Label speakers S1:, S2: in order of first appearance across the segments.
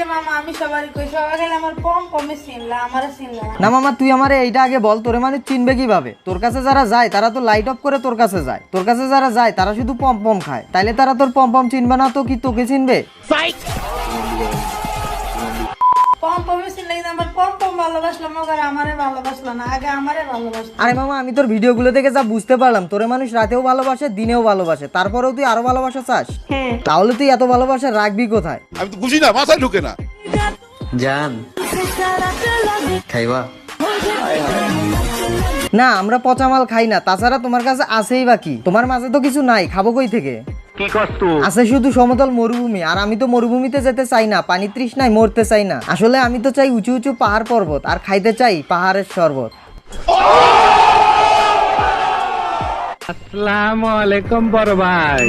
S1: যে মামা আমি সবারই কই, সবাই গেলে আমার পম পমে চিনলা, আমারে চিনলা
S2: না মামা, তুই আমারে এইটা আগে বল, তোরে মানুষ চিনবে কিভাবে? তোর কাছে যারা যায় তারা তো লাইট অফ করে তোর কাছে যায়, তোর কাছে যারা যায় তারা শুধু পম পম খায়, তাইলে তারা তোর পম পম চিনবে না তো কি তোকে চিনবে?
S1: পম পমে চিনলা, কিন্তু আমার পম পম ভালোবাসলো মগর আমারে ভালোবাসলো না, আগে আমারে ভালোবাসলো।
S2: আরে মামা, আমি তোর ভিডিওগুলো দেখে যা বুঝতে পারলাম, তোরে মানুষ রাতেও ভালোবাসে দিনেও ভালোবাসে, তারপরেও তুই আরো ভালোবাসা চাস? তাহলে তুই এত ভালোবাসা রাখবি কোথায়?
S3: আমি তো বুঝি না, মাথায় ঢুকে না।
S4: জান খাইবা?
S2: না, আমরা পচা মাল খাই না, তাছাড়া তোমার কাছে আছেই বাকি, তোমার মাঝে তো কিছু নাই, খাবো কই থেকে?
S4: কি কষ্ট
S2: আছে শুধু সমতল মরুভূমি, আর আমি তো মরুভূমিতে যেতে চাই না, পানি তৃষ্ণায় মরতে চাই না, আসলে আমি তো চাই উঁচু উঁচু পাহাড় পর্বত, আর খাইতে চাই পাহাড়ের শরবত।
S4: আসসালামু আলাইকুম বড় ভাই।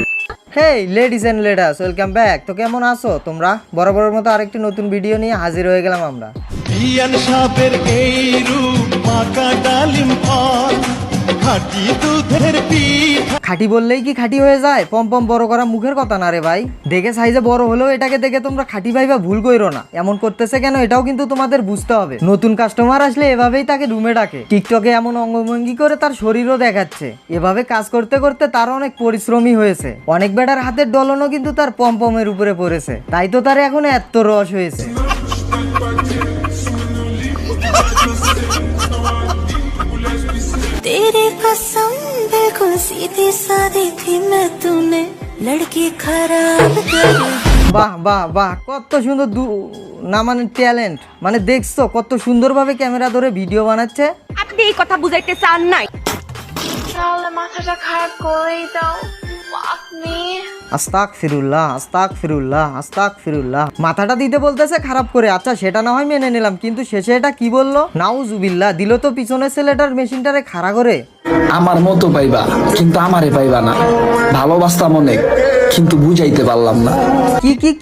S2: হেই লেডিস এন্ড লেডাস, ওয়েলকাম ব্যাক। তো কেমন আছো তোমরা? বরাবরের মতো আরেকটি নতুন ভিডিও নিয়ে হাজির হয়ে গেলাম আমরা।
S5: বিয়ান সাপের এই রূপ মাকা ডালিম ফল খাঁটি দুধের পিঠা।
S2: খাঁটি বললেই কি খাঁটি হয়ে যায়? পম পম বড় করা মুখের কথা না রে ভাই। দেখে সাইজে বড় হলেও এটাকে দেখে তোমরা খাঁটি ভাইবা ভুল কইরো না। এমন করতেছে কেন এটাও কিন্তু তোমাদের বুঝতে হবে। নতুন কাস্টমার আসলে এভাবেই তাকে রুমে ডাকে, টিকটকে এমন অঙ্গভঙ্গি করে তার শরীরও দেখাচ্ছে। এভাবে কাজ করতে করতে তার অনেক পরিশ্রমী হয়েছে, অনেক বেটার হাতের ডলনও কিন্তু তার পম পমের উপরে পড়েছে, তাই তো তার এখন এত রস হয়েছে।
S6: तेरी कसम बिल्कुल सीधी सादी थी मैं, तूने लड़की खराब करी।
S2: বাহ বাহ বাহ, কত সুন্দর না মানে ট্যালেন্ট, মানে দেখছো কত সুন্দরভাবে ক্যামেরা ধরে ভিডিও বানাচ্ছে।
S7: আপনি এই কথা বুঝাইতে চান নাই?
S1: তাহলে মাথাটা খারাপ করেই দাও আপনি।
S2: আস্তাগফিরুল্লাহ আস্তাগফিরুল্লাহ আস্তাগফিরুল্লাহ। মাথাটা দিতে বলতেছে খারাপ করে, আচ্ছা সেটা না হয় মেনে নিলাম, কিন্তু শেষে এটা কি বললো? নাউজুবিল্লাহ, দিল তো পিছনের ছেলেটার মেশিনটারে খাড়া করে।
S8: আমার মতো পাইবা কিন্তু আমারে পাইবা না, ভালোবাসতাম অনেক কিন্তু বুঝাইতে পারলাম না।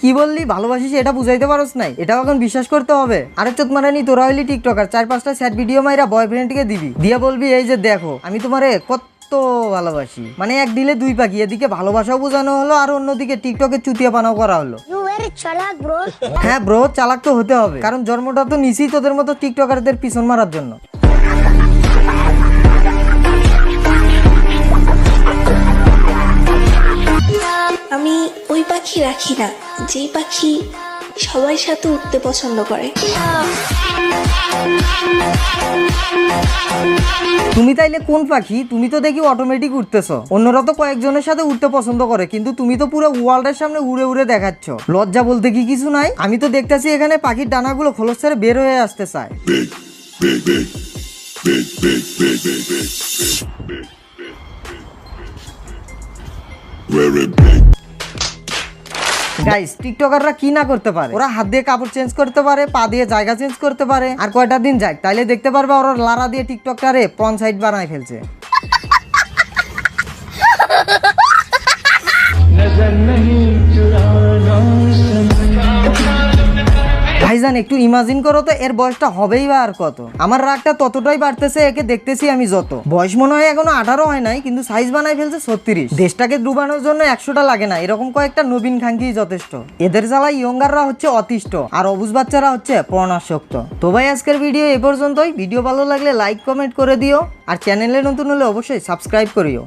S2: কি বললি? ভালোবাসিস এটা বুঝাইতে পারোস নাই, এটাও এখন বিশ্বাস করতে হবে? আরে চোখ মারানি, তোরা হইলি টিকটকার, 4-5টা স্যাড ভিডিও মাইরা বয়ফ্রেন্ডকে দিবি, দিয়া বলবি এই যে দেখো আমি তোমারে কত ভালোবাসি, মানে এক দিলে দুই পাখি, এদিকে ভালোবাসাও বোঝানো হলো আর অন্যদিকে টিকটকে চুতিয়া পানাও করা হলো। হ্যাঁ ব্রো, চালাক তো হতে হবে, কারণ জন্মটা তো নিছি তোদের মতো টিকটকারদের পিছন মারার জন্য।
S6: আমি ওই পাখি রাখি না যেই পাখি সবার সাথে উঠতে পছন্দ করে।
S2: তুমি তাইলে কোন পাখি? তুমি তো দেখি অটোমেটিক উঠতেছো, অন্যরা তো কয়েকজনের সাথে উঠতে পছন্দ করে, কিন্তু তুমি তো পুরো ওয়ার্ল্ডের সামনে উড়ে উড়ে দেখাচ্ছ। লজ্জা বলতে কি কিছু নাই? আমি তো দেখতেছি এখানে পাখির ডানাগুলো খোলস ছেড়ে বের হয়ে আসতে চায়। গাইস, টিকটকাররা কি না করতে পারে? ওরা হাত দিয়ে কাপড় চেঞ্জ করতে পারে, পা দিয়ে জায়গা চেঞ্জ করতে পারে, আর কয়টা দিন যাক তাইলে দেখতে পারবে ওরা লারা দিয়ে টিকটকটারে পর্ন সাইট বানায় ফেলছে। ভাইজান একটু ইমাজিন করো তো, এর বয়সটা হবেই বা আর কত? আমার রাগটা ততটাই বাড়তেছে একে দেখতেছি আমি যত। বয়স মনে হয় এখনো 18 হয় নাই, কিন্তু সাইজ বানাই ফেলছে 36। দেশটাকে ডুবানোর জন্য 100টা লাগে না, এরকম কয়েকটা নবীন খাঙ্কি যথেষ্ট। এদের জ্বালায় ইয়ঙ্গাররা হচ্ছে অতিষ্ঠ, আর অবুঝ বাচ্চারা হচ্ছে পর্ণাসক্ত। তো ভাই আজকের ভিডিও এ পর্যন্তই। ভিডিও ভালো লাগলে লাইক কমেন্ট করে দিও, আর চ্যানেলে নতুন হলে অবশ্যই সাবস্ক্রাইব করিও।